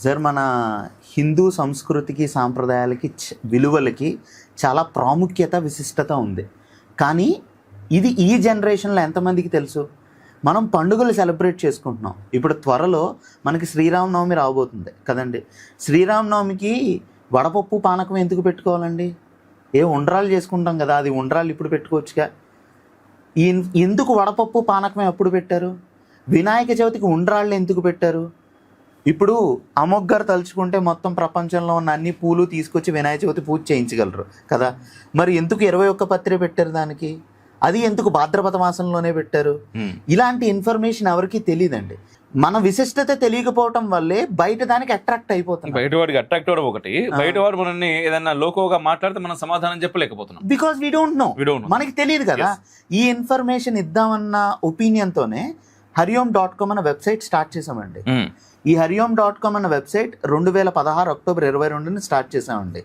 Sir మన హిందూ సంస్కృతికి సాంప్రదాయాలకి విలువలకి చాలా ప్రాముఖ్యత విశిష్టత ఉంది. కానీ ఇది ఈ జనరేషన్లో ఎంతమందికి తెలుసు? మనం పండుగలు సెలబ్రేట్ చేసుకుంటున్నాం. ఇప్పుడు త్వరలో మనకి శ్రీరామనవమి రాబోతుంది కదండి. శ్రీరామనవమికి వడపప్పు పానకం ఎందుకు పెట్టుకోవాలండి? ఉండ్రాలు చేసుకుంటాం కదా, అది ఉండ్రాలు ఇప్పుడు పెట్టుకోవచ్చుగా. ఎందుకు వడపప్పు పానకమే అప్పుడు పెట్టారు? వినాయక చవితికి ఉండ్రాళ్ళు ఎందుకు పెట్టారు? ఇప్పుడు అమోఘ్ గారు తలుచుకుంటే మొత్తం ప్రపంచంలో ఉన్న అన్ని పూలు తీసుకొచ్చి వినాయక చవితి పూజ చేయించగలరు కదా. మరి ఎందుకు 21 పత్రి పెట్టారు దానికి? అది ఎందుకు భాద్రపద మాసంలోనే పెట్టారు? ఇలాంటి ఇన్ఫర్మేషన్ ఎవరికి తెలియదండి. మన విశిష్టత తెలియకపోవటం వల్లే బయట దానికి అట్రాక్ట్ అయిపోతుంది. బయట వాడికి అట్రాక్ట్ అవ్వడం ఒకటి, బయట వాడు మనల్ని ఏదైనా లోకోగా మాట్లాడితే మనం సమాధానం చెప్పలేకపోతున్నాం. బికాస్ వీ డోంట్ నో, మనకి తెలియదు కదా. ఈ ఇన్ఫర్మేషన్ ఇద్దామన్న ఒపీనియన్తోనే hariom.com అన్న వెబ్సైట్ స్టార్ట్ చేసామండి. ఈ hariom.com అన్న వెబ్సైట్ 2016 అక్టోబర్ 22 స్టార్ట్ చేసామండి.